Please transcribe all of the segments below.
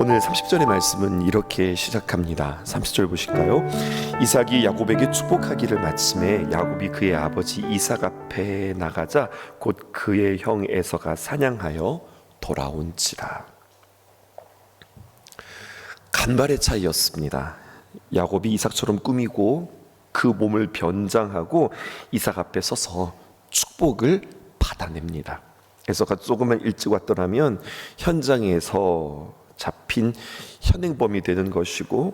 오늘 30절의 말씀은 이렇게 시작합니다. 30절 보실까요? 이삭이 야곱에게 축복하기를 마침에 야곱이 그의 아버지 이삭 앞에 나가자 곧 그의 형 에서가 사냥하여 돌아온지라. 간발의 차이였습니다. 야곱이 이삭처럼 꾸미고 그 몸을 변장하고 이삭 앞에 서서 축복을 받아냅니다. 에서가 조금만 일찍 왔더라면 현장에서 잡힌 현행범이 되는 것이고,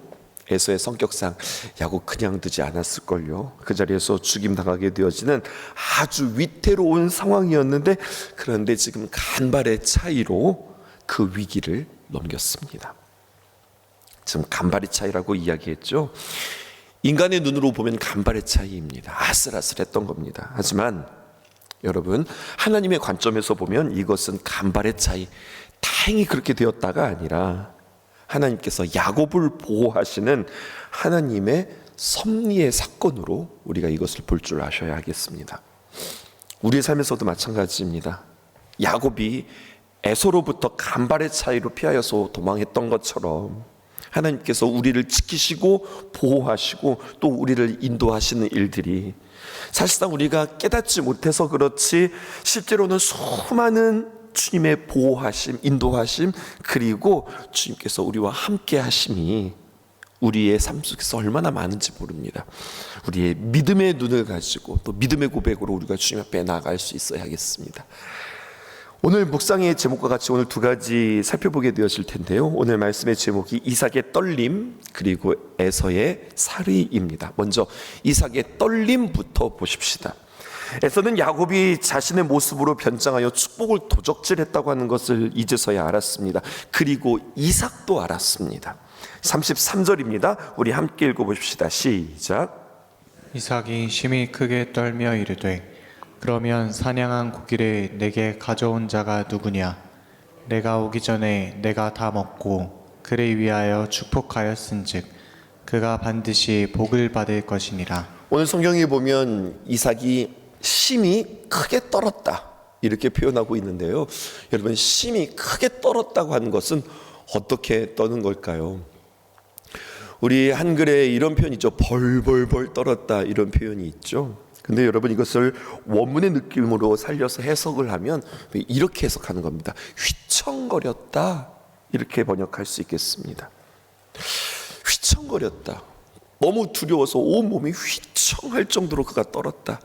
에서의 성격상 야곱 그냥 두지 않았을걸요. 그 자리에서 죽임당하게 되어지는 아주 위태로운 상황이었는데, 그런데 지금 간발의 차이로 그 위기를 넘겼습니다. 지금 간발의 차이라고 이야기했죠. 인간의 눈으로 보면 간발의 차이입니다. 아슬아슬했던 겁니다. 하지만 여러분, 하나님의 관점에서 보면 이것은 간발의 차이, 다행히 그렇게 되었다가 아니라 하나님께서 야곱을 보호하시는 하나님의 섭리의 사건으로 우리가 이것을 볼 줄 아셔야 하겠습니다. 우리의 삶에서도 마찬가지입니다. 야곱이 에서로부터 간발의 차이로 피하여서 도망했던 것처럼 하나님께서 우리를 지키시고 보호하시고 또 우리를 인도하시는 일들이, 사실상 우리가 깨닫지 못해서 그렇지 실제로는 수많은 주님의 보호하심, 인도하심, 그리고 주님께서 우리와 함께 하심이 우리의 삶 속에서 얼마나 많은지 모릅니다. 우리의 믿음의 눈을 가지고 또 믿음의 고백으로 우리가 주님 앞에 나아갈 수 있어야 하겠습니다. 오늘 묵상의 제목과 같이 오늘 두 가지 살펴보게 되어질 텐데요. 오늘 말씀의 제목이 이삭의 떨림 그리고 에서의 살의입니다. 먼저 이삭의 떨림부터 보십시다. 에서는 야곱이 자신의 모습으로 변장하여 축복을 도적질했다고 하는 것을 이제서야 알았습니다. 그리고 이삭도 알았습니다. 33절입니다. 우리 함께 읽어보십시다. 시작. 이삭이 심히 크게 떨며 이르되 그러면 사냥한 고기를 내게 가져온 자가 누구냐? 내가 오기 전에 내가 다 먹고 그를 위하여 축복하였은즉 그가 반드시 복을 받을 것이니라. 오늘 성경에 보면 이삭이 심히 크게 떨었다 이렇게 표현하고 있는데요. 여러분, 심히 크게 떨었다고 하는 것은 어떻게 떠는 걸까요? 우리 한글에 이런 표현이 있죠. 벌벌벌 떨었다, 이런 표현이 있죠. 근데 여러분, 이것을 원문의 느낌으로 살려서 해석을 하면 이렇게 해석하는 겁니다. 휘청거렸다, 이렇게 번역할 수 있겠습니다. 휘청거렸다, 너무 두려워서 온몸이 휘청할 정도로 그가 떨었다.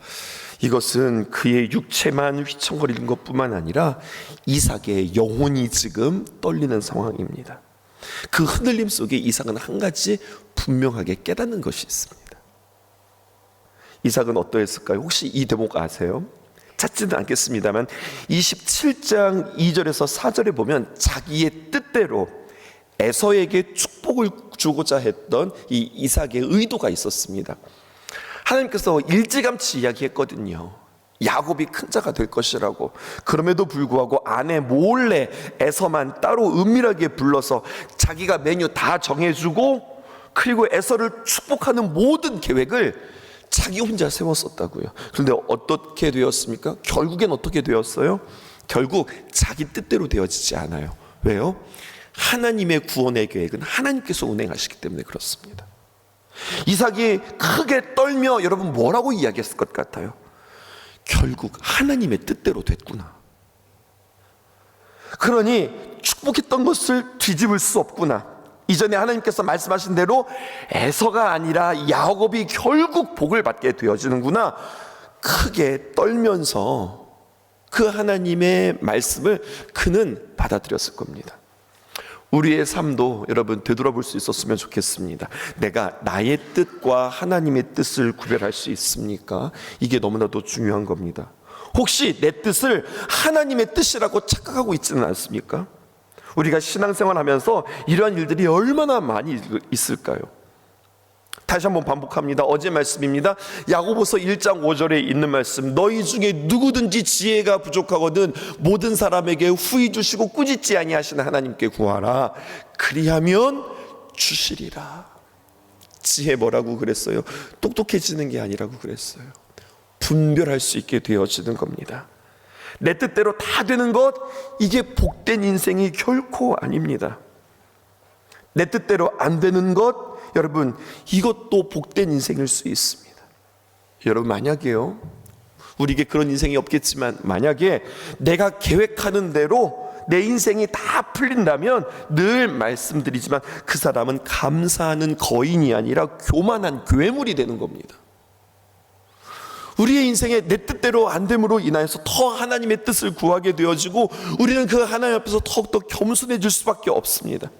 이것은 그의 육체만 휘청거리는 것뿐만 아니라 이삭의 영혼이 지금 떨리는 상황입니다. 그 흔들림 속에 이삭은 한 가지 분명하게 깨닫는 것이 있습니다. 이삭은 어떠했을까요? 혹시 이 대목 아세요? 찾지는 않겠습니다만 27장 2절에서 4절에 보면 자기의 뜻대로 에서에게 축복을 주고자 했던 이 이삭의 의도가 있었습니다. 하나님께서 일찌감치 이야기했거든요. 야곱이 큰 자가 될 것이라고. 그럼에도 불구하고 아내 몰래 에서만 따로 은밀하게 불러서 자기가 메뉴 다 정해주고, 그리고 에서를 축복하는 모든 계획을 자기 혼자 세웠었다고요. 그런데 어떻게 되었습니까? 결국엔 어떻게 되었어요? 결국 자기 뜻대로 되어지지 않아요. 왜요? 하나님의 구원의 계획은 하나님께서 운행하시기 때문에 그렇습니다. 이삭이 크게 떨며 여러분 뭐라고 이야기했을 것 같아요? 결국 하나님의 뜻대로 됐구나. 그러니 축복했던 것을 뒤집을 수 없구나. 이전에 하나님께서 말씀하신 대로 에서가 아니라 야곱이 결국 복을 받게 되어지는구나. 크게 떨면서 그 하나님의 말씀을 그는 받아들였을 겁니다. 우리의 삶도 여러분 되돌아볼 수 있었으면 좋겠습니다. 내가 나의 뜻과 하나님의 뜻을 구별할 수 있습니까? 이게 너무나도 중요한 겁니다. 혹시 내 뜻을 하나님의 뜻이라고 착각하고 있지는 않습니까? 우리가 신앙생활 하면서 이러한 일들이 얼마나 많이 있을까요? 다시 한번 반복합니다. 어제 말씀입니다. 야고보서 1장 5절에 있는 말씀, 너희 중에 누구든지 지혜가 부족하거든 모든 사람에게 후히 주시고 꾸짖지 아니하시는 하나님께 구하라. 그리하면 주시리라. 지혜 뭐라고 그랬어요? 똑똑해지는 게 아니라고 그랬어요. 분별할 수 있게 되어지는 겁니다. 내 뜻대로 다 되는 것, 이게 복된 인생이 결코 아닙니다. 내 뜻대로 안 되는 것, 여러분 이것도 복된 인생일 수 있습니다. 여러분 만약에요, 우리에게 그런 인생이 없겠지만 만약에 내가 계획하는 대로 내 인생이 다 풀린다면 늘 말씀드리지만 그 사람은 감사하는 거인이 아니라 교만한 괴물이 되는 겁니다. 우리의 인생에 내 뜻대로 안 됨으로 인하여서 더 하나님의 뜻을 구하게 되어지고 우리는 그 하나님 앞에서 더욱더 겸손해질 수밖에 없습니다.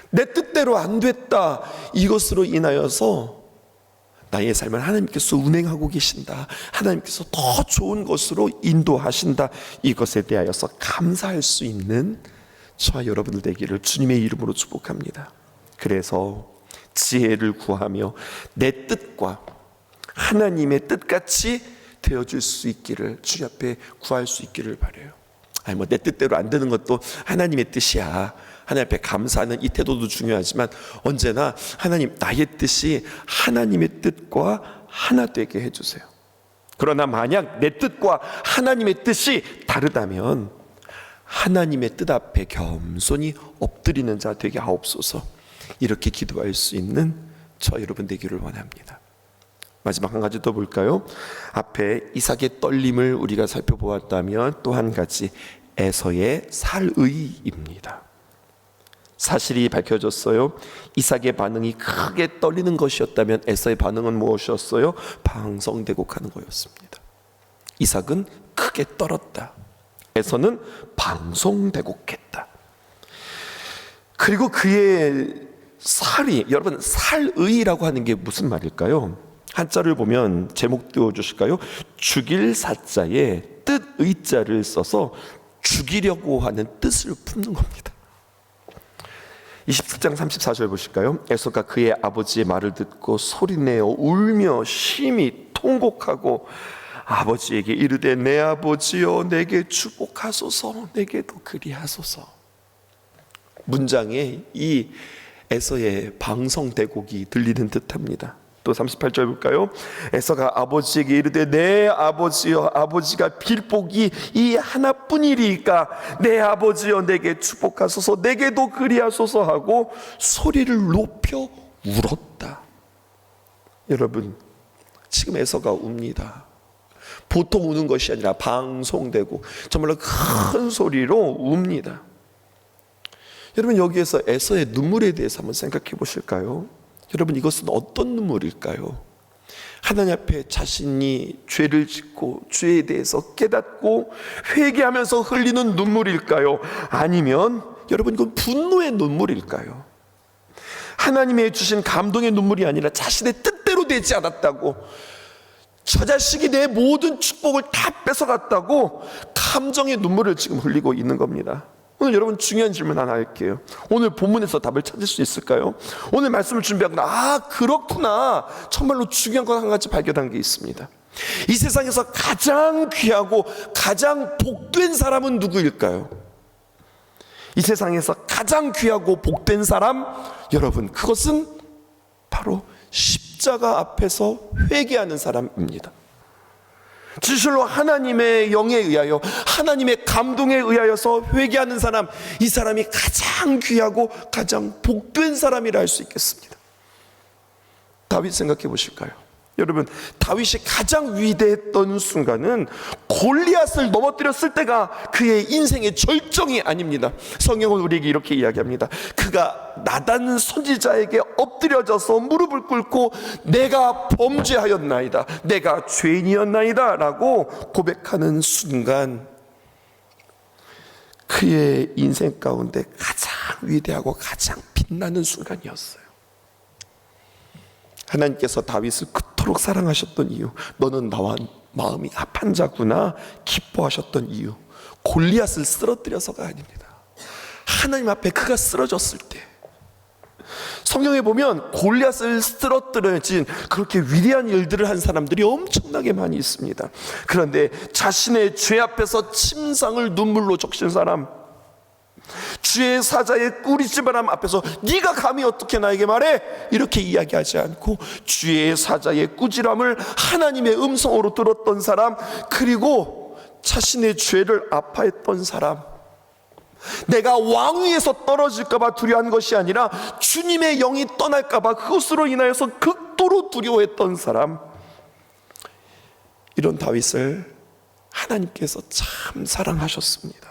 내 뜻대로 안 됐다, 이것으로 인하여서 나의 삶을 하나님께서 운행하고 계신다, 하나님께서 더 좋은 것으로 인도하신다, 이것에 대하여서 감사할 수 있는 저와 여러분들 되기를 주님의 이름으로 축복합니다. 그래서 지혜를 구하며 내 뜻과 하나님의 뜻같이 되어줄 수 있기를 주님 앞에 구할 수 있기를 바라요. 아니 내 뜻대로 안 되는 것도 하나님의 뜻이야, 하나님 앞에 감사하는 이 태도도 중요하지만 언제나 하나님, 나의 뜻이 하나님의 뜻과 하나 되게 해주세요. 그러나 만약 내 뜻과 하나님의 뜻이 다르다면 하나님의 뜻 앞에 겸손히 엎드리는 자 되게 하옵소서. 이렇게 기도할 수 있는 저 여러분 되기를 원합니다. 마지막 한 가지 더 볼까요? 앞에 이삭의 떨림을 우리가 살펴보았다면 또 한 가지, 에서의 살의입니다. 사실이 밝혀졌어요. 이삭의 반응이 크게 떨리는 것이었다면 에서의 반응은 무엇이었어요? 방성대곡하는 거였습니다. 이삭은 크게 떨었다, 에서는 방성대곡했다. 그리고 그의 살이, 여러분 살의라고 하는 게 무슨 말일까요? 한자를 보면 제목 띄워주실까요? 죽일 사자에 뜻의자를 써서 죽이려고 하는 뜻을 품는 겁니다. 27장 34절 보실까요? 에서가 그의 아버지의 말을 듣고 소리내어 울며 심히 통곡하고 아버지에게 이르되 내 아버지여 내게 축복하소서, 내게도 그리하소서. 문장에 이 에서의 방성대곡이 들리는 듯합니다. 또 38절 볼까요? 에서가 아버지에게 이르되 내 아버지여, 아버지가 빌 복이 이 하나뿐이리까 내 아버지여 내게 축복하소서, 내게도 그리하소서 하고 소리를 높여 울었다. 여러분 지금 에서가 웁니다. 보통 우는 것이 아니라 방송되고 정말로 큰 소리로 웁니다. 여러분 여기에서 에서의 눈물에 대해서 한번 생각해 보실까요? 여러분 이것은 어떤 눈물일까요? 하나님 앞에 자신이 죄를 짓고 죄에 대해서 깨닫고 회개하면서 흘리는 눈물일까요? 아니면 여러분 이건 분노의 눈물일까요? 하나님의 주신 감동의 눈물이 아니라 자신의 뜻대로 되지 않았다고, 저 자식이 내 모든 축복을 다 뺏어갔다고 감정의 눈물을 지금 흘리고 있는 겁니다. 오늘 여러분 중요한 질문 하나 할게요. 오늘 본문에서 답을 찾을 수 있을까요? 오늘 말씀을 준비하고 그렇구나, 정말로 중요한 것 한 가지 발견한 게 있습니다. 이 세상에서 가장 귀하고 가장 복된 사람은 누구일까요? 이 세상에서 가장 귀하고 복된 사람, 여러분 그것은 바로 십자가 앞에서 회개하는 사람입니다. 진실로 하나님의 영에 의하여, 하나님의 감동에 의하여서 회개하는 사람, 이 사람이 가장 귀하고 가장 복된 사람이라 할 수 있겠습니다. 다윗 생각해 보실까요? 여러분 다윗이 가장 위대했던 순간은 골리앗을 넘어뜨렸을 때가 그의 인생의 절정이 아닙니다. 성경은 우리에게 이렇게 이야기합니다. 그가 나단 선지자에게 엎드려져서 무릎을 꿇고 내가 범죄하였나이다, 내가 죄인이었나이다 라고 고백하는 순간 그의 인생 가운데 가장 위대하고 가장 빛나는 순간이었어요. 하나님께서 다윗을 그토록 사랑하셨던 이유, 너는 나와 마음이 합한 자구나 기뻐하셨던 이유, 골리앗을 쓰러뜨려서가 아닙니다. 하나님 앞에 그가 쓰러졌을 때, 성경에 보면 골리앗을 쓰러뜨려진 그렇게 위대한 일들을 한 사람들이 엄청나게 많이 있습니다. 그런데 자신의 죄 앞에서 침상을 눈물로 적신 사람, 주의 사자의 꾸리지바람 앞에서 네가 감히 어떻게 나에게 말해? 이렇게 이야기하지 않고 주의 사자의 꾸지람을 하나님의 음성으로 들었던 사람, 그리고 자신의 죄를 아파했던 사람, 내가 왕위에서 떨어질까봐 두려워한 것이 아니라 주님의 영이 떠날까봐 그것으로 인하여서 극도로 두려워했던 사람, 이런 다윗을 하나님께서 참 사랑하셨습니다.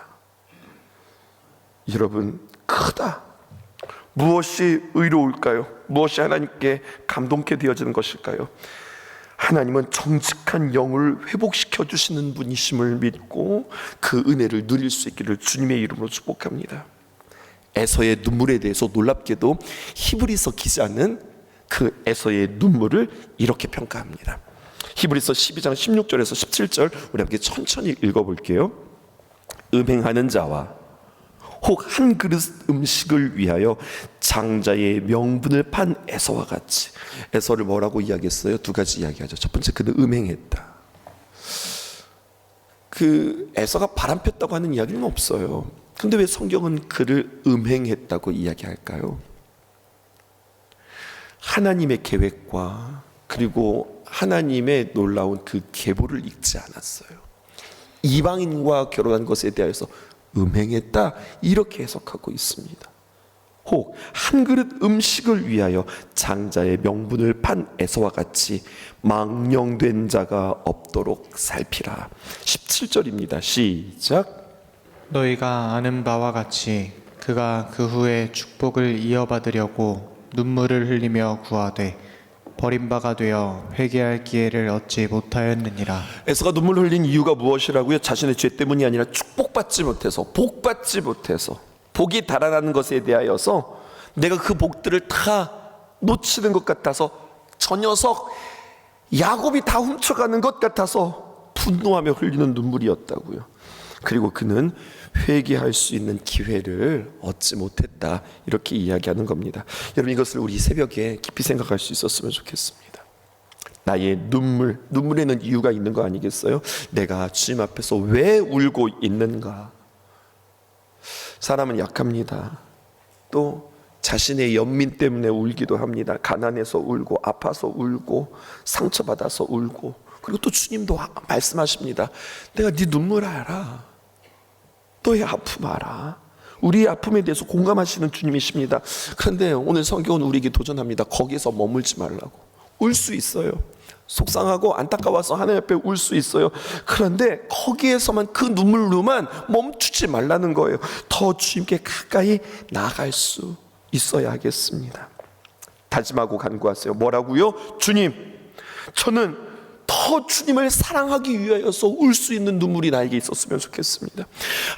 여러분, 크다. 무엇이 의로울까요? 무엇이 하나님께 감동케 되어지는 것일까요? 하나님은 정직한 영을 회복시켜 주시는 분이심을 믿고 그 은혜를 누릴 수 있기를 주님의 이름으로 축복합니다. 에서의 눈물에 대해서 놀랍게도 히브리서 기자는 그 에서의 눈물을 이렇게 평가합니다. 히브리서 12장 16절에서 17절 우리 함께 천천히 읽어볼게요. 음행하는 자와 혹 한 그릇 음식을 위하여 장자의 명분을 판 에서와 같이. 에서를 뭐라고 이야기했어요? 두 가지 이야기하죠. 첫 번째, 그는 음행했다. 그 에서가 바람 폈다고 하는 이야기는 없어요. 근데 왜 성경은 그를 음행했다고 이야기할까요? 하나님의 계획과 그리고 하나님의 놀라운 그 계보를 읽지 않았어요. 이방인과 결혼한 것에 대해서 음행했다, 이렇게 해석하고 있습니다. 혹 한 그릇 음식을 위하여 장자의 명분을 판 에서와 같이 망령된 자가 없도록 살피라. 17절입니다. 시작. 너희가 아는 바와 같이 그가 그 후에 축복을 이어받으려고 눈물을 흘리며 구하되 버림바가 되어 회개할 기회를 얻지 못하였느니라. 에서가 눈물을 흘린 이유가 무엇이라고요? 자신의 죄 때문이 아니라 축복받지 못해서, 복받지 못해서, 복이 달아나는 것에 대하여서 내가 그 복들을 다 놓치는 것 같아서, 저 녀석 야곱이 다 훔쳐가는 것 같아서 분노하며 흘리는 눈물이었다고요. 그리고 그는 회개할 수 있는 기회를 얻지 못했다, 이렇게 이야기하는 겁니다. 여러분, 이것을 우리 새벽에 깊이 생각할 수 있었으면 좋겠습니다. 나의 눈물에는 이유가 있는 거 아니겠어요? 내가 주님 앞에서 왜 울고 있는가? 사람은 약합니다. 또 자신의 연민 때문에 울기도 합니다. 가난해서 울고, 아파서 울고, 상처받아서 울고. 그리고 또 주님도 말씀하십니다. 내가 네 눈물 알아. 너의 아픔 알아. 우리의 아픔에 대해서 공감하시는 주님이십니다. 그런데 오늘 성경은 우리에게 도전합니다. 거기에서 머물지 말라고. 울 수 있어요. 속상하고 안타까워서 하나님 앞에 울 수 있어요. 그런데 거기에서만, 그 눈물로만 멈추지 말라는 거예요. 더 주님께 가까이 나아갈 수 있어야 하겠습니다. 다짐하고 간구하세요. 뭐라고요? 주님, 저는 더 주님을 사랑하기 위하여서 울 수 있는 눈물이 나에게 있었으면 좋겠습니다.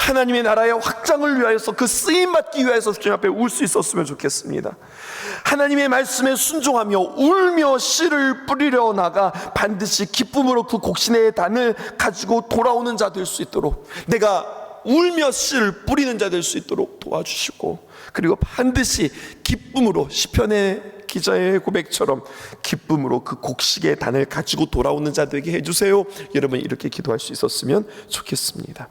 하나님의 나라의 확장을 위하여서, 그 쓰임받기 위하여서 주님 앞에 울 수 있었으면 좋겠습니다. 하나님의 말씀에 순종하며 울며 씨를 뿌리려 나가 반드시 기쁨으로 그 곡신의 단을 가지고 돌아오는 자 될 수 있도록, 내가 울며 씨를 뿌리는 자 될 수 있도록 도와주시고, 그리고 반드시 기쁨으로, 시편의 기자의 고백처럼 기쁨으로 그 곡식의 단을 가지고 돌아오는 자 되게 해주세요. 여러분, 이렇게 기도할 수 있었으면 좋겠습니다.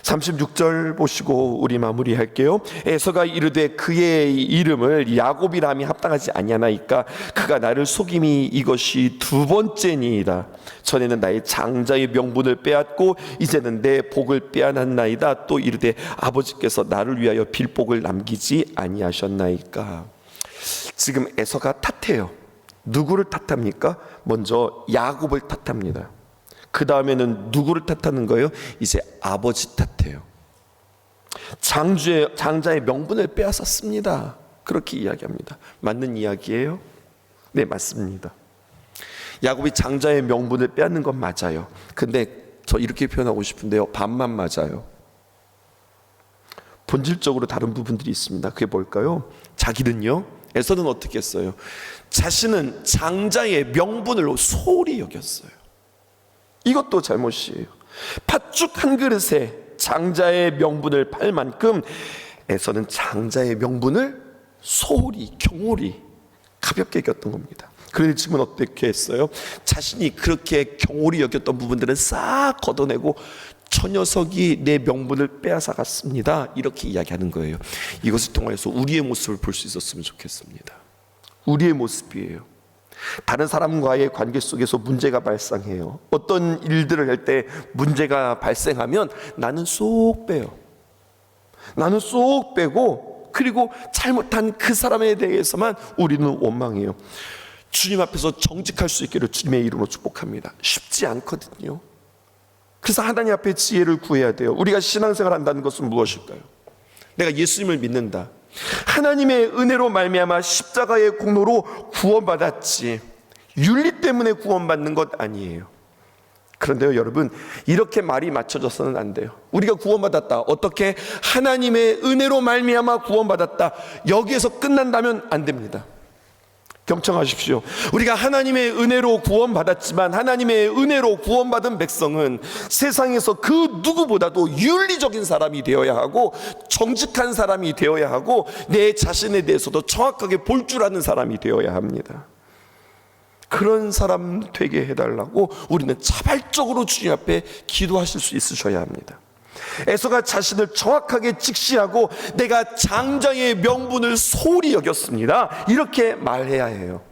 36절 보시고 우리 마무리할게요. 에서가 이르되 그의 이름을 야곱이라함이 합당하지 아니하나이까? 그가 나를 속임이 이것이 두 번째니이다. 전에는 나의 장자의 명분을 빼앗고 이제는 내 복을 빼앗았나이다. 또 이르되 아버지께서 나를 위하여 빌복을 남기지 아니하셨나이까? 지금 에서가 탓해요. 누구를 탓합니까? 먼저 야곱을 탓합니다. 그 다음에는 누구를 탓하는 거예요? 이제 아버지 탓해요. 장자의 명분을 빼앗았습니다. 그렇게 이야기합니다. 맞는 이야기예요? 네, 맞습니다. 야곱이 장자의 명분을 빼앗는 건 맞아요. 근데 저 이렇게 표현하고 싶은데요, 반만 맞아요. 본질적으로 다른 부분들이 있습니다. 그게 뭘까요? 자기는요, 에서는 어떻게 했어요? 자신은 장자의 명분을 소홀히 여겼어요. 이것도 잘못이에요. 팥죽 한 그릇에 장자의 명분을 팔 만큼 에서는 장자의 명분을 소홀히, 경홀히, 가볍게 여겼던 겁니다. 그런데 지금은 어떻게 했어요? 자신이 그렇게 경홀히 여겼던 부분들은 싹 걷어내고 저 녀석이 내 명분을 빼앗아 갔습니다, 이렇게 이야기하는 거예요. 이것을 통해서 우리의 모습을 볼 수 있었으면 좋겠습니다. 우리의 모습이에요. 다른 사람과의 관계 속에서 문제가 발생해요. 어떤 일들을 할 때 문제가 발생하면 나는 쏙 빼요. 나는 쏙 빼고, 그리고 잘못한 그 사람에 대해서만 우리는 원망해요. 주님 앞에서 정직할 수 있기를 주님의 이름으로 축복합니다. 쉽지 않거든요. 그래서 하나님 앞에 지혜를 구해야 돼요. 우리가 신앙생활 한다는 것은 무엇일까요? 내가 예수님을 믿는다. 하나님의 은혜로 말미암아 십자가의 공로로 구원받았지, 윤리 때문에 구원받는 것 아니에요. 그런데요, 여러분, 이렇게 말이 맞춰져서는 안 돼요. 우리가 구원받았다. 어떻게? 하나님의 은혜로 말미암아 구원받았다. 여기에서 끝난다면 안 됩니다. 경청하십시오. 우리가 하나님의 은혜로 구원받았지만, 하나님의 은혜로 구원받은 백성은 세상에서 그 누구보다도 윤리적인 사람이 되어야 하고, 정직한 사람이 되어야 하고, 내 자신에 대해서도 정확하게 볼 줄 아는 사람이 되어야 합니다. 그런 사람 되게 해달라고 우리는 자발적으로 주님 앞에 기도하실 수 있으셔야 합니다. 에서가 자신을 정확하게 직시하고 내가 장자의 명분을 소홀히 여겼습니다, 이렇게 말해야 해요.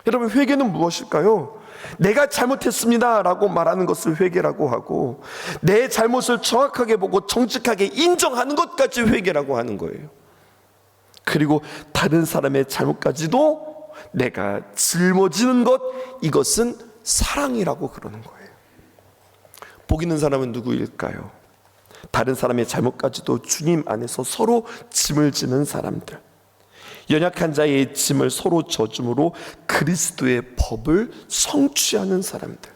여러분, 회개는 무엇일까요? 내가 잘못했습니다 라고 말하는 것을 회개라고 하고, 내 잘못을 정확하게 보고 정직하게 인정하는 것까지 회개라고 하는 거예요. 그리고 다른 사람의 잘못까지도 내가 짊어지는 것, 이것은 사랑이라고 그러는 거예요. 복 있는 사람은 누구일까요? 다른 사람의 잘못까지도 주님 안에서 서로 짐을 지는 사람들, 연약한 자의 짐을 서로 져줌으로 그리스도의 법을 성취하는 사람들,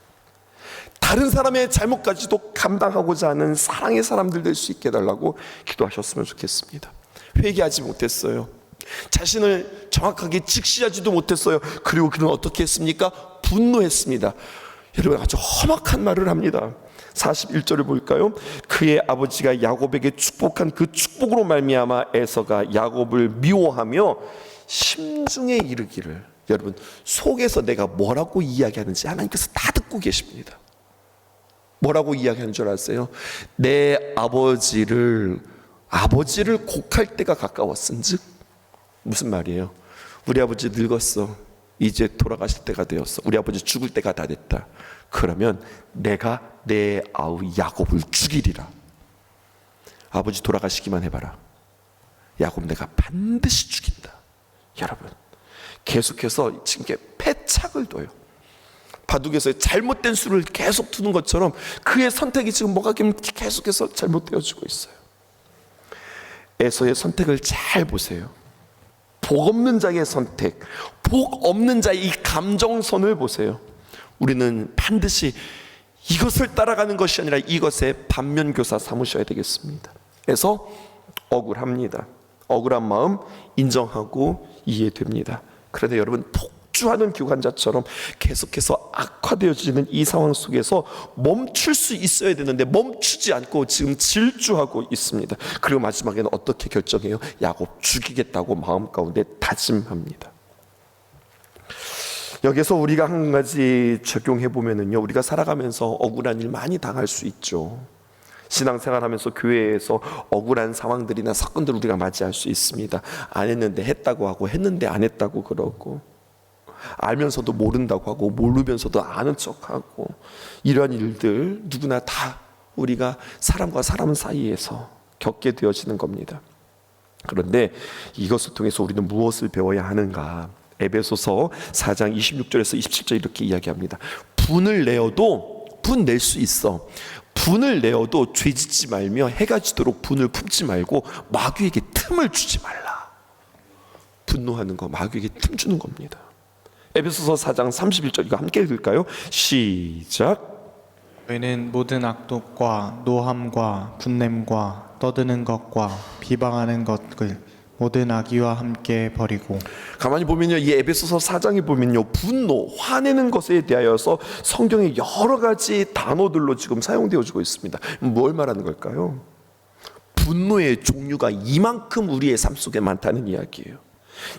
다른 사람의 잘못까지도 감당하고자 하는 사랑의 사람들 될 수 있게 해달라고 기도하셨으면 좋겠습니다. 회개하지 못했어요. 자신을 정확하게 직시하지도 못했어요. 그리고 그는 어떻게 했습니까? 분노했습니다. 여러분, 아주 험악한 말을 합니다. 41절을 볼까요? 그의 아버지가 야곱에게 축복한 그 축복으로 말미암아 에서가 야곱을 미워하며 심중에 이르기를. 여러분, 속에서 내가 뭐라고 이야기하는지 하나님께서 다 듣고 계십니다. 뭐라고 이야기하는 줄 아세요? 내 아버지를 곡할 때가 가까웠은즉. 무슨 말이에요? 우리 아버지 늙었어. 이제 돌아가실 때가 되었어. 우리 아버지 죽을 때가 다 됐다. 그러면 내가 내 아우 야곱을 죽이리라. 아버지 돌아가시기만 해봐라. 야곱 내가 반드시 죽인다. 여러분, 계속해서 지금 패착을 둬요. 바둑에서 잘못된 수를 계속 두는 것처럼 그의 선택이 지금 뭐가 계속해서 잘못되어지고 있어요. 에서의 선택을 잘 보세요. 복 없는 자의 선택, 복 없는 자의 이 감정선을 보세요. 우리는 반드시 이것을 따라가는 것이 아니라 이것의 반면교사 삼으셔야 되겠습니다. 그래서 억울합니다. 억울한 마음 인정하고 이해됩니다. 그런데 여러분, 폭주하는 교관자처럼 계속해서 악화되어지는 이 상황 속에서 멈출 수 있어야 되는데 멈추지 않고 지금 질주하고 있습니다. 그리고 마지막에는 어떻게 결정해요? 야곱 죽이겠다고 마음 가운데 다짐합니다. 여기서 우리가 한 가지 적용해 보면은요, 우리가 살아가면서 억울한 일 많이 당할 수 있죠. 신앙생활하면서 교회에서 억울한 상황들이나 사건들을 우리가 맞이할 수 있습니다. 안 했는데 했다고 하고, 했는데 안 했다고 그러고, 알면서도 모른다고 하고, 모르면서도 아는 척하고, 이러한 일들 누구나 다 우리가 사람과 사람 사이에서 겪게 되어지는 겁니다. 그런데 이것을 통해서 우리는 무엇을 배워야 하는가? 에베소서 4장 26절에서 27절 이렇게 이야기합니다. 분을 내어도, 분 낼 수 있어. 분을 내어도 죄짓지 말며 해가 지도록 분을 품지 말고 마귀에게 틈을 주지 말라. 분노하는 거 마귀에게 틈 주는 겁니다. 에베소서 4장 31절 이거 함께 읽을까요? 시작. 너희는 모든 악독과 노함과 분냄과 떠드는 것과 비방하는 것을 모든 악의와 함께 버리고. 가만히 보면요, 이 에베소서 4장에 보면요, 분노, 화내는 것에 대하여서 성경에 여러 가지 단어들로 지금 사용되어지고 있습니다. 뭘 말하는 걸까요? 분노의 종류가 이만큼 우리의 삶 속에 많다는 이야기예요.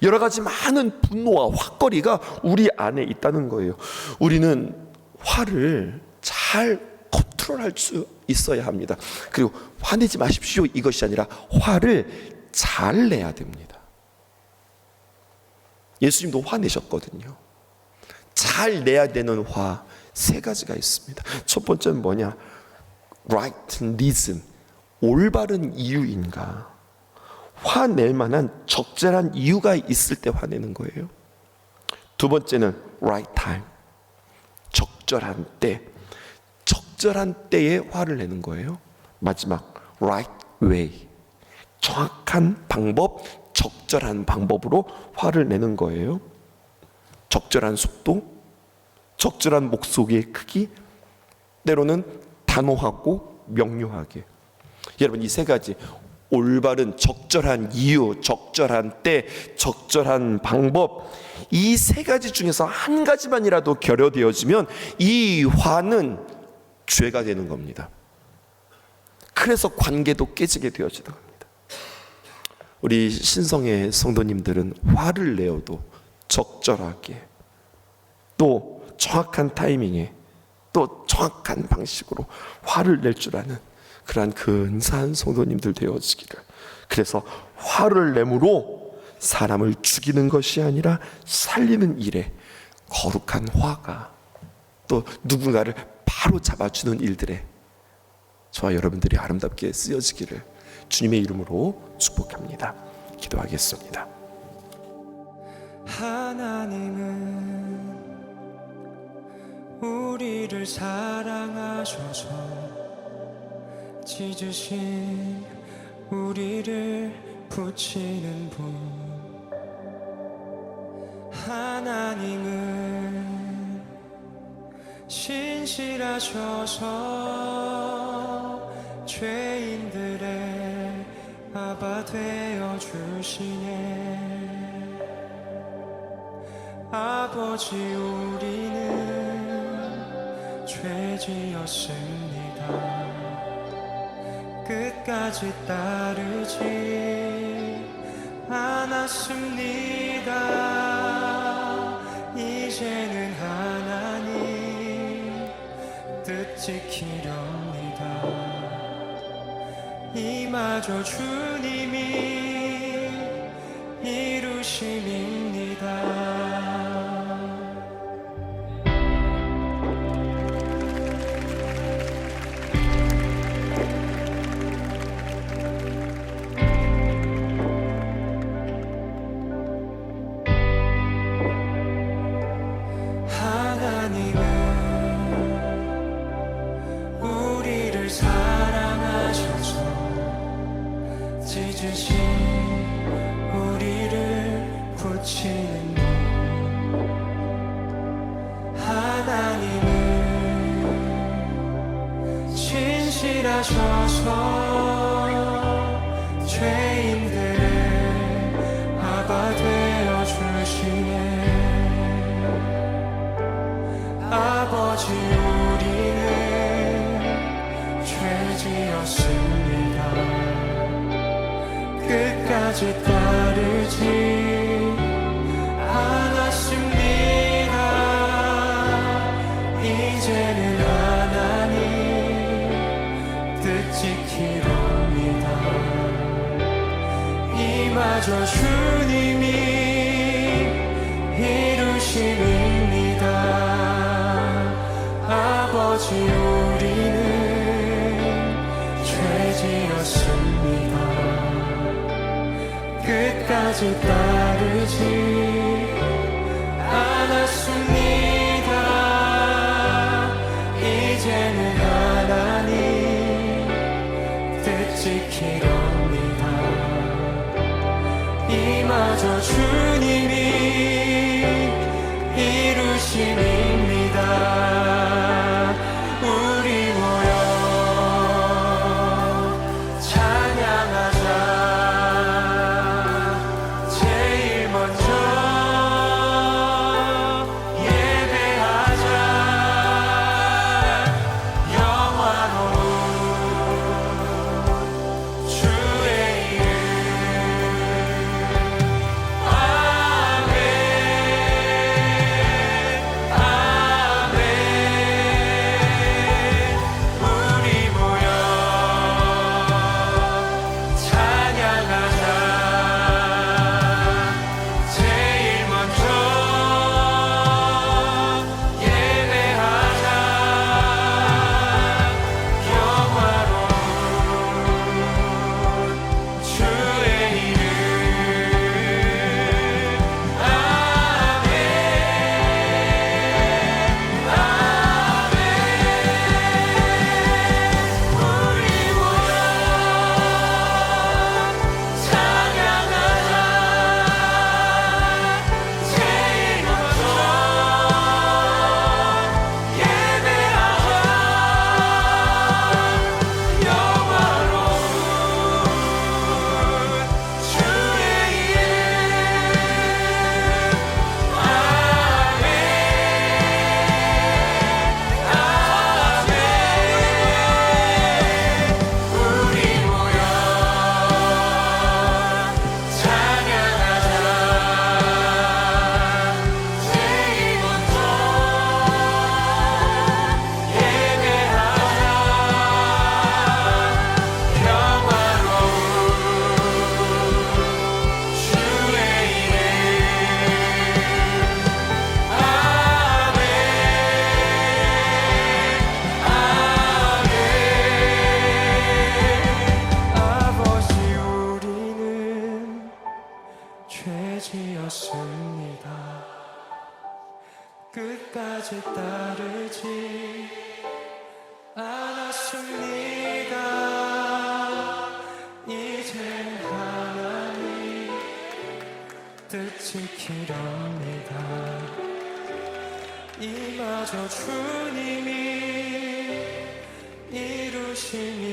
여러 가지 많은 분노와 화거리가 우리 안에 있다는 거예요. 우리는 화를 잘 컨트롤할 수 있어야 합니다. 그리고 화내지 마십시오, 이것이 아니라 화를 잘 내야 됩니다. 예수님도 화내셨거든요. 잘 내야 되는 화 세 가지가 있습니다. 첫 번째는 뭐냐? right reason, 올바른 이유인가? 화낼 만한 적절한 이유가 있을 때 화내는 거예요. 두 번째는 right time, 적절한 때, 적절한 때에 화를 내는 거예요. 마지막 right way, 정확한 방법, 적절한 방법으로 화를 내는 거예요. 적절한 속도, 적절한 목소리의 크기, 때로는 단호하고 명료하게. 여러분, 이 세 가지, 올바른 적절한 이유, 적절한 때, 적절한 방법, 이 세 가지 중에서 한 가지만이라도 결여되어지면 이 화는 죄가 되는 겁니다. 그래서 관계도 깨지게 되어지는 겁니다. 우리 신성의 성도님들은 화를 내어도 적절하게, 또 정확한 타이밍에, 또 정확한 방식으로 화를 낼 줄 아는 그러한 근사한 성도님들 되어지기를. 그래서 화를 내므로 사람을 죽이는 것이 아니라 살리는 일에, 거룩한 화가, 또 누군가를 바로 잡아주는 일들에 저와 여러분들이 아름답게 쓰여지기를 주님의 이름으로 축복합니다. 기도하겠습니다. 하나님은 우리를 사랑하셔서 찢으신 우리를 붙이는 분. 하나님은 신실하셔서 죄인들의 아바 되어 주시네. 아버지, 우리는 죄 지었습니다. 끝까지 따르지 않았습니다. 이제는 하나님 뜻 지키렵니다. 이마저 주님이 이루심입니다. 찢으신 우리를 붙이는 분. 하나님은 신실하셔서 죄인들의 아바 되어 주시네. 아버지, 우리는 죄 지었습니다. 끝까지 따르지 않았습니다. 이제는 하나님 뜻 지키렵니다. 이마저 주님이 이루심입니다. 아버지, 우리는 죄 지었습니다. 끝까지 따르지 않았습니다. 이제는 하나님 뜻 지키렵니다. 이마저 주님이 이루심입니다. 우리 모여 찬양하자. 아 끝까지 따르지 않았습니다. 이젠 하나님 뜻 지키렵니다. 이마저 주님이 이루심입니다.